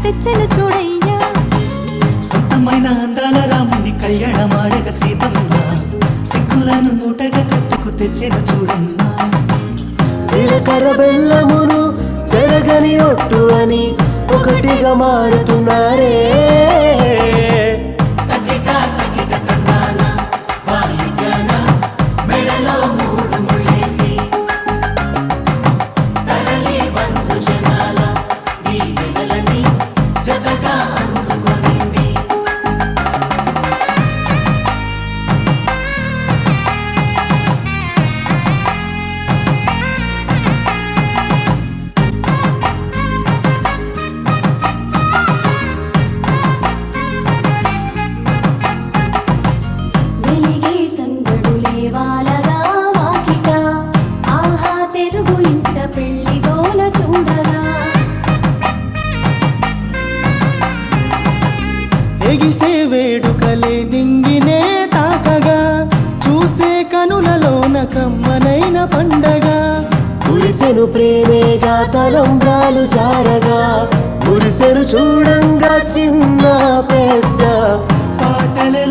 తెచ్చెను చూడయ్యా. సొంతమైన అందాల రాముని కళ్యాణమాడగ సీతమ్మ సిగ్గులను మూటగా కట్టుకు తెచ్చెను చూడమ్మా. జీలకర్ర బెల్లమును చెరగని ఒట్టు అని ఒకటిగా మారుతున్నారే. వెలిగే సందడులే వాలగా వాకిట, ఆహా తెలుగు ఇంట పెళ్లి గోల చూడగా. ఎగిసే వేడుకలే నింగినే తాకగా, చూసే కనులలోన కమ్మనైన పండగ. కురిసెను ప్రేమేగా తలంబ్రాలు జారగా, మురిసెను చూడంగా చిన్న పెద్ద పాటలే